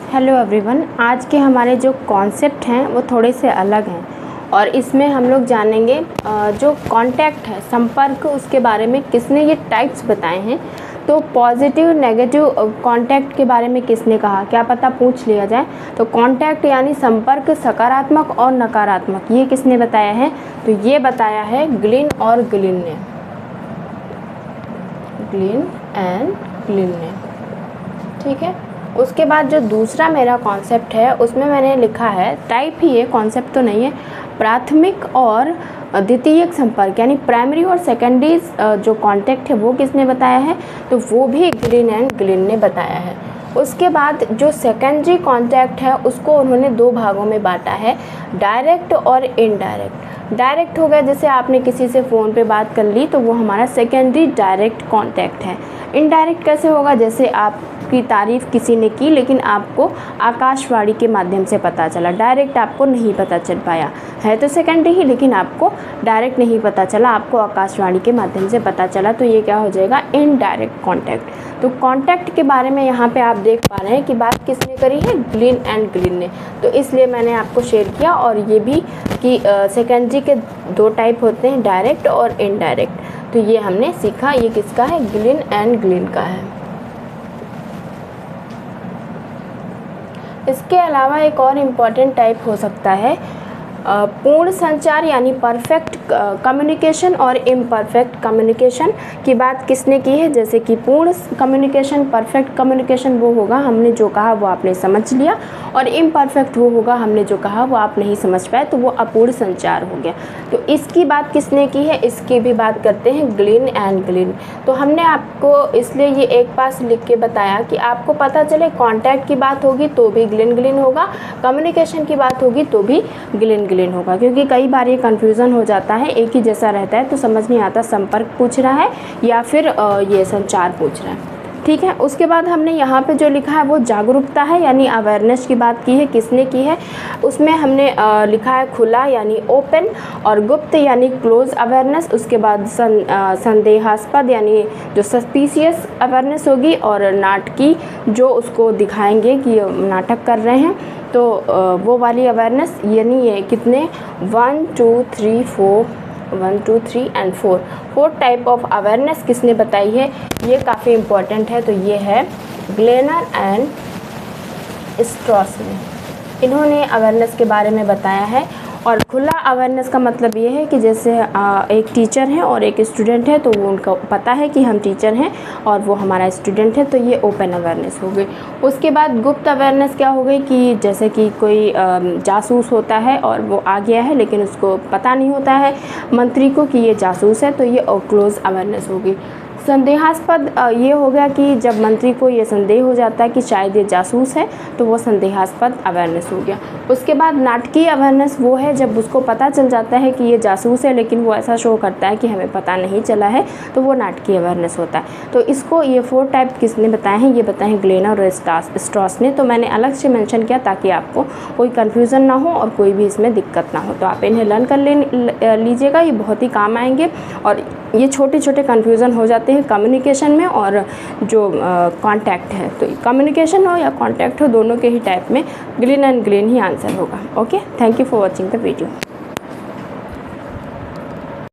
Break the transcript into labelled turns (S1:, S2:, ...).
S1: Hello everyone, आज के हमारे जो कॉन्सेप्ट हैं वो थोड़े से अलग हैं और इसमें हम लोग जानेंगे जो कांटेक्ट है, संपर्क, उसके बारे में किसने ये टाइप्स बताए हैं। तो पॉजिटिव नेगेटिव कांटेक्ट के बारे में किसने कहा, क्या पता पूछ लिया जाए। तो कांटेक्ट यानी संपर्क सकारात्मक और नकारात्मक, ये किसने बताया है? तो ये बताया है ग्लिन और ग्लिन ने, ग्लिन एंड ग्लिन ने। ठीक है, उसके बाद जो दूसरा मेरा कॉन्सेप्ट है उसमें मैंने लिखा है, टाइप ही है, कॉन्सेप्ट तो नहीं है, प्राथमिक और द्वितीयक संपर्क यानी प्राइमरी और सेकेंडरी जो कांटेक्ट है वो किसने बताया है? तो वो भी ग्लिन एंड ग्लिन ने बताया है। उसके बाद जो सेकेंडरी कांटेक्ट है उसको उन्होंने दो भागों में बांटा है, डायरेक्ट और इनडायरेक्ट। डायरेक्ट हो गया जैसे आपने किसी से फ़ोन पे बात कर ली तो वो हमारा सेकेंडरी डायरेक्ट कांटेक्ट है। इनडायरेक्ट कैसे होगा? जैसे आपकी तारीफ़ किसी ने की लेकिन आपको आकाशवाणी के माध्यम से पता चला, डायरेक्ट आपको नहीं पता चल पाया, है तो सेकेंडरी ही लेकिन आपको डायरेक्ट नहीं पता चला, आपको आकाशवाणी के माध्यम से पता चला, तो ये क्या हो जाएगा? Indirect contact. तो कांटेक्ट के बारे में यहाँ पे आप देख पा रहे हैं कि बात किसने करी है? ग्लिन एंड ग्लिन ने। तो इसलिए मैंने आपको शेयर किया, और ये भी कि सेकेंडरी के दो टाइप होते हैं, डायरेक्ट और इनडायरेक्ट। तो ये हमने सीखा, ये किसका है? ग्लिन एंड ग्लिन का है। इसके अलावा एक और इम्पॉर्टेंट टाइप हो सकता है पूर्ण संचार यानी परफेक्ट कम्युनिकेशन और इम्परफेक्ट कम्युनिकेशन की बात किसने की है? जैसे कि पूर्ण कम्युनिकेशन, परफेक्ट कम्युनिकेशन वो होगा हमने जो कहा वो आपने समझ लिया, और इम्परफेक्ट वो होगा हमने जो कहा वो आप नहीं समझ पाए, तो वो अपूर्ण संचार हो गया। तो इसकी बात किसने की है? इसकी भी बात करते हैं ग्लिन एंड ग्लिन। तो हमने आपको इसलिए ये एक पास लिख के बताया कि आपको पता चले कॉन्टैक्ट की बात होगी तो भी ग्लिन ग्लिन होगा, कम्युनिकेशन की बात होगी तो भी ग्लिन ग्लिन होगा, क्योंकि कई बार ये कन्फ्यूज़न हो जाता है, एक ही जैसा रहता है तो समझ नहीं आता संपर्क पूछ रहा है या फिर ये संचार पूछ रहा है। ठीक है, उसके बाद हमने यहाँ पे जो लिखा है वो जागरूकता है यानी अवेयरनेस की बात की है। किसने की है? उसमें हमने लिखा है खुला यानी ओपन, और गुप्त यानी क्लोज अवेयरनेस। उसके बाद संदेहास्पद यानी जो सस्पिशियस अवेयरनेस होगी, और नाटकी जो उसको दिखाएंगे कि नाटक कर रहे हैं, तो वो वाली अवेयरनेस। यानी ये कितने 1 2 3 4 1 2 3 एंड 4 टाइप ऑफ अवेयरनेस किसने बताई है? ये काफ़ी इम्पॉर्टेंट है। तो ये है ग्लेनर एंड स्ट्रॉस ने, इन्होंने अवेयरनेस के बारे में बताया है। और खुला अवेयरनेस का मतलब ये है कि जैसे एक टीचर है और एक स्टूडेंट है, तो वो उनको पता है कि हम टीचर हैं और वो हमारा स्टूडेंट है, तो ये ओपन अवेयरनेस हो गई। उसके बाद गुप्त अवेयरनेस क्या हो गई कि जैसे कि कोई जासूस होता है और वो आ गया है लेकिन उसको पता नहीं होता है मंत्री को कि ये जासूस है, तो ये क्लोज अवेयरनेस होगी। संदेहास्पद ये हो गया कि जब मंत्री को ये संदेह हो जाता है कि शायद ये जासूस है, तो वो संदेहास्पद अवेयरनेस हो गया। उसके बाद नाटकीय अवेयरनेस वो है जब उसको पता चल जाता है कि ये जासूस है लेकिन वो ऐसा शो करता है कि हमें पता नहीं चला है, तो वो नाटकीय अवेयरनेस होता है। तो इसको ये 4 टाइप किसने बताए हैं? ये बताए हैं ग्लेनर और स्ट्रॉस ने। तो मैंने अलग से मेंशन किया ताकि आपको कोई कन्फ्यूज़न ना हो और कोई भी इसमें दिक्कत ना हो, तो आप इन्हें लर्न कर लीजिएगा, ये बहुत ही काम आएंगे। और ये छोटे छोटे कन्फ्यूज़न हो जाते हैं कम्युनिकेशन में और जो कांटेक्ट है, तो कम्युनिकेशन हो या कांटेक्ट हो, दोनों के ही टाइप में ग्लिन एंड ग्लिन ही आंसर होगा। Okay, thank you for watching the video.